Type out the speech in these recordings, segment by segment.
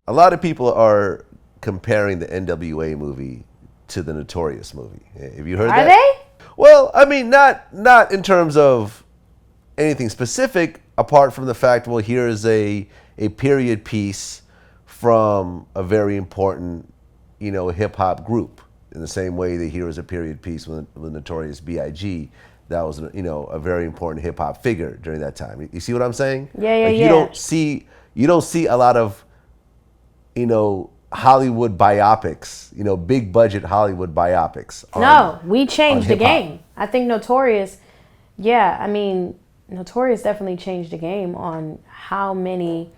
a lot of people are comparing the N.W.A. movie to the Notorious movie. Have you heard Are that? they? Well, I mean, not in terms of anything specific, apart from the fact, well, here is a period piece from a very important, hip hop group. In the same way that here is a period piece with Notorious B.I.G. That was, a very important hip hop figure during that time. You see what I'm saying? Yeah. Like you don't see a lot of, Hollywood biopics, big budget Hollywood biopics. No, we changed the hip-hop. game. I think Notorious, Notorious definitely changed the game on how many,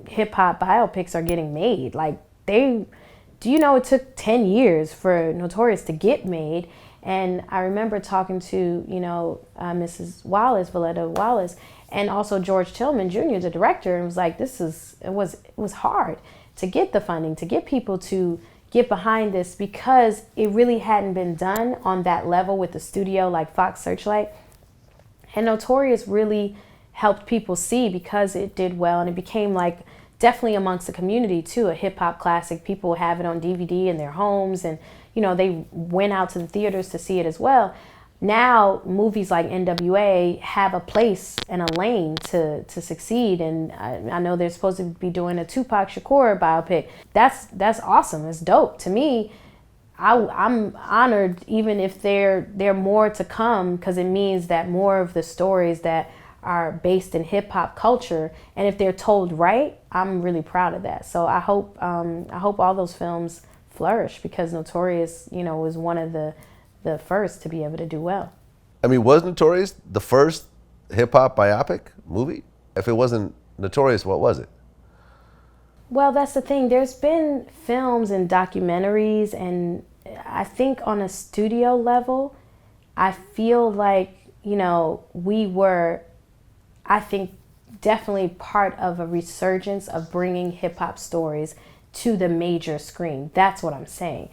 hip hop biopics are getting made. Like it took 10 years for Notorious to get made. And I remember talking to, Mrs. Wallace, Valletta Wallace, and also George Tillman Jr., the director, and was like, it was hard to get the funding, to get people to get behind this, because it really hadn't been done on that level with the studio like Fox Searchlight. And Notorious really helped people see, because it did well, and it became like definitely amongst the community too, a hip hop classic. People have it on DVD in their homes, and they went out to the theaters to see it as well. Now movies like N.W.A. have a place and a lane to succeed, and I know they're supposed to be doing a Tupac Shakur biopic. That's awesome. It's dope. To me, I'm honored, even if there are more to come, because it means that more of the stories that are based in hip hop culture, and if they're told right, I'm really proud of that. So I hope all those films flourish, because Notorious, was one of the first to be able to do well. I mean, was Notorious the first hip hop biopic movie? If it wasn't Notorious, what was it? Well, that's the thing. There's been films and documentaries, and I think on a studio level, I feel like, we were, I think, definitely part of a resurgence of bringing hip hop stories to the major screen. That's what I'm saying.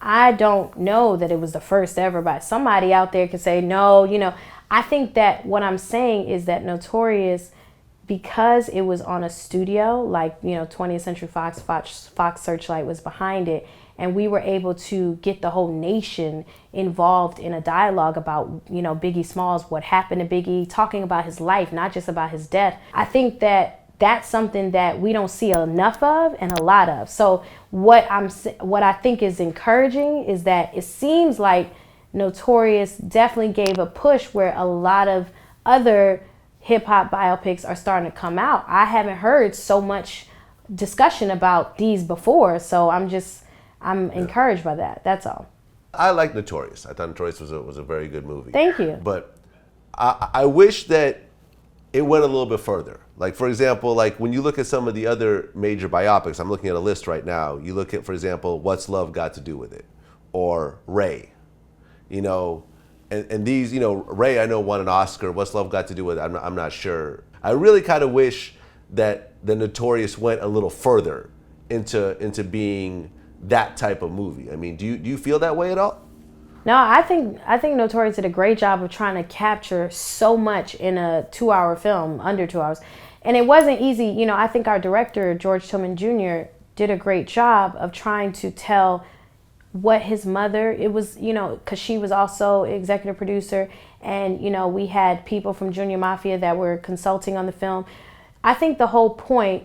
I don't know that it was the first ever, but somebody out there could say no. I think that what I'm saying is that Notorious, because it was on a studio, like 20th Century Fox Searchlight was behind it, and we were able to get the whole nation involved in a dialogue about Biggie Smalls, what happened to Biggie, talking about his life, not just about his death. I think that that's something that we don't see enough of and a lot of. So what I think is encouraging is that it seems like Notorious definitely gave a push where a lot of other hip hop biopics are starting to come out. I haven't heard so much discussion about these before, so I'm encouraged by that. That's all. I like Notorious. I thought Notorious was a very good movie. Thank you. But I wish that it went a little bit further. Like, for example, like when you look at some of the other major biopics, I'm looking at a list right now. You look at, for example, What's Love Got to Do with It? Or Ray. And these, Ray, I know, won an Oscar. What's Love Got to Do with It? I'm not sure. I really kind of wish that the Notorious went a little further into being that type of movie. I mean, do you feel that way at all? No, I think Notorious did a great job of trying to capture so much in a 2-hour film, under 2 hours. And it wasn't easy. I think our director, George Tillman Jr., did a great job of trying to tell what his mother, it was, because she was also executive producer, and, we had people from Junior Mafia that were consulting on the film. I think the whole point,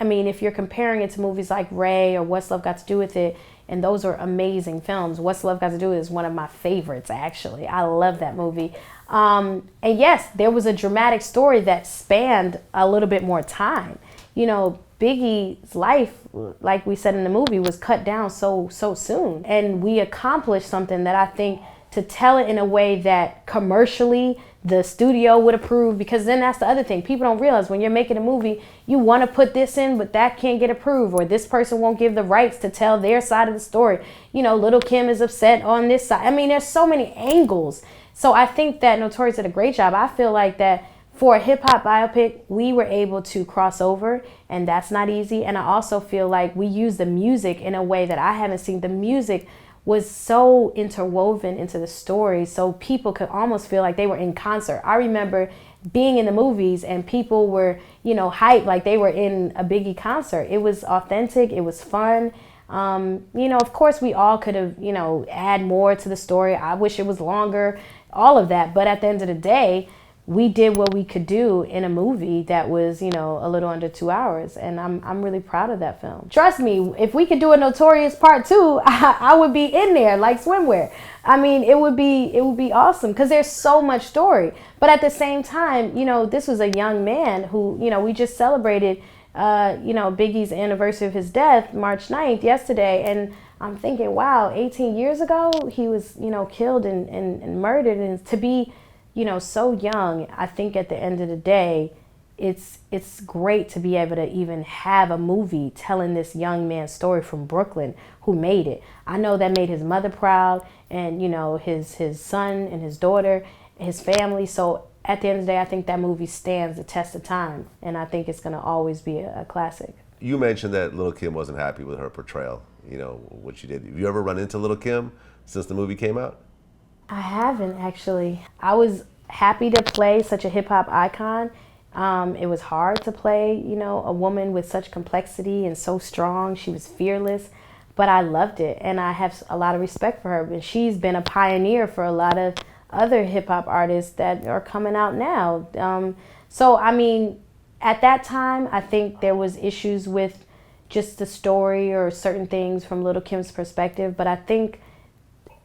I mean, if you're comparing it to movies like Ray or What's Love Got to Do with It, and those are amazing films. What's Love Got to Do with It is one of my favorites, actually. I love that movie. And yes, there was a dramatic story that spanned a little bit more time. Biggie's life, like we said in the movie, was cut down so soon. And we accomplished something that I think, to tell it in a way that commercially the studio would approve, because then that's the other thing. People don't realize when you're making a movie, you want to put this in, but that can't get approved, or this person won't give the rights to tell their side of the story. Lil Kim is upset on this side. I mean, there's so many angles. So I think that Notorious did a great job. I feel like that for a hip hop biopic, we were able to cross over, and that's not easy. And I also feel like we used the music in a way that I haven't seen. The music was so interwoven into the story, so people could almost feel like they were in concert. I remember being in the movies and people were, hyped like they were in a Biggie concert. It was authentic. It was fun. Of course we all could have, add more to the story. I wish it was longer, all of that. But at the end of the day, we did what we could do in a movie that was, a little under 2 hours. And I'm really proud of that film. Trust me, if we could do a Notorious Part 2, I would be in there like swimwear. I mean, it would be awesome because there's so much story. But at the same time, this was a young man who, we just celebrated, Biggie's anniversary of his death, March 9th, yesterday. And I'm thinking, wow, 18 years ago, he was, killed and murdered. And to be, so young, I think at the end of the day, it's great to be able to even have a movie telling this young man's story from Brooklyn who made it. I know that made his mother proud and, his son and his daughter, his family. So at the end of the day, I think that movie stands the test of time. And I think it's going to always be a classic. You mentioned that Lil Kim wasn't happy with her portrayal, what she did. Have you ever run into Lil Kim since the movie came out? I haven't, actually. I was happy to play such a hip-hop icon. It was hard to play, a woman with such complexity and so strong. She was fearless, but I loved it, and I have a lot of respect for her. And she's been a pioneer for a lot of other hip-hop artists that are coming out now. So, I mean, at that time, I think there was issues with just the story or certain things from Lil Kim's perspective, but I think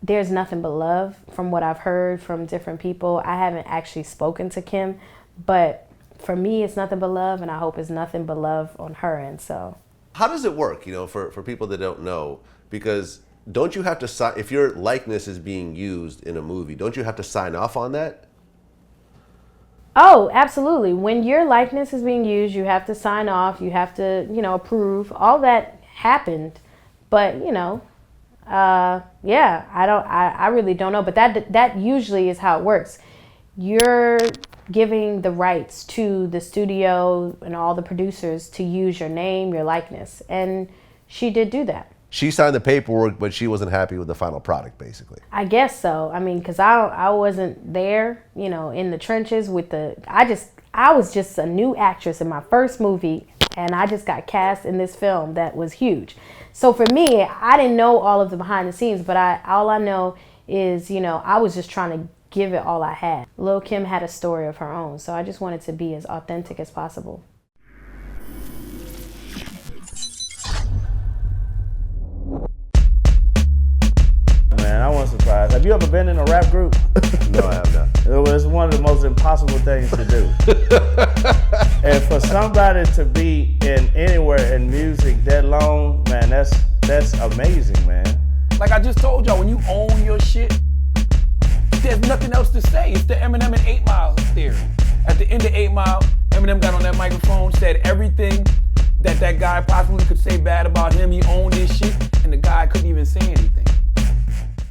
there's nothing but love from what I've heard from different people. I haven't actually spoken to Kim, but for me, it's nothing but love, and I hope it's nothing but love on her end. So, how does it work, for people that don't know? Because don't you have to sign, if your likeness is being used in a movie, don't you have to sign off on that? Oh, absolutely. When your likeness is being used, you have to sign off. You have to, approve. All that happened, but yeah, I really don't know, but that usually is how it works. You're giving the rights to the studio and all the producers to use your name, your likeness, and she did do that. She signed the paperwork, but she wasn't happy with the final product, basically. I guess so. I mean, because I wasn't there, in the trenches with I was just a new actress in my first movie, and I just got cast in this film that was huge. So for me, I didn't know all of the behind the scenes, but all I know is, I was just trying to give it all I had. Lil Kim had a story of her own, so I just wanted to be as authentic as possible. Man, I wasn't surprised. Have you ever been in a rap group? No, I have not. It was one of the most impossible things to do. And for somebody to be in anywhere in music that long, man, that's amazing, man. Like I just told y'all, when you own your shit, there's nothing else to say. It's the Eminem and 8 Mile theory. At the end of 8 Mile, Eminem got on that microphone, said everything that guy possibly could say bad about him. He owned his shit, and the guy couldn't even say anything.